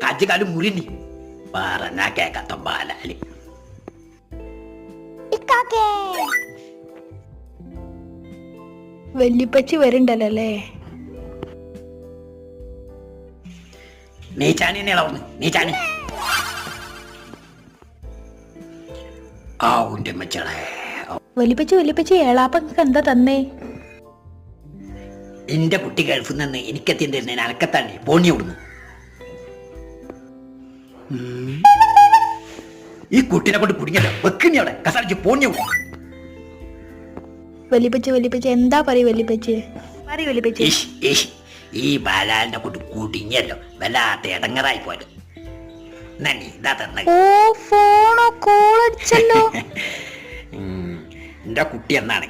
കജ്ജുകാലും മുറിഞ്ഞി പറഞ്ഞാ കേക്കാത്ത ബാലാലി. വല്യപ്പച്ചി വരുണ്ടല്ലേ? നീച്ചാനി ഇളവുന്നു, നീച്ചാനി. വല്യപ്പച്ചി ഏളാപ്പക്ക് എന്താ തന്നേ? എന്റെ കുട്ടി ഗൾഫിൽ നിന്ന് എനിക്കെത്തി തരുന്നതിന് അനക്കത്താണ്ടി പോണി വിടുന്നു. ഈ കുട്ടിനെ കൊണ്ട് കുടുങ്ങിയല്ലോ, വെക്കിനി അവിടെ കസാലിച്ച് പോണി വിടുന്നു. വല്യപ്പച്ചി എന്താ പറയൂ വല്യപ്പച്ചി? ഈ ബാലാലിനെ കൊണ്ട് കുടുങ്ങിയല്ലോ, വല്ലാത്ത ഇടങ്ങറായി പോയത്. എന്റെ കുട്ടി എന്നാണ്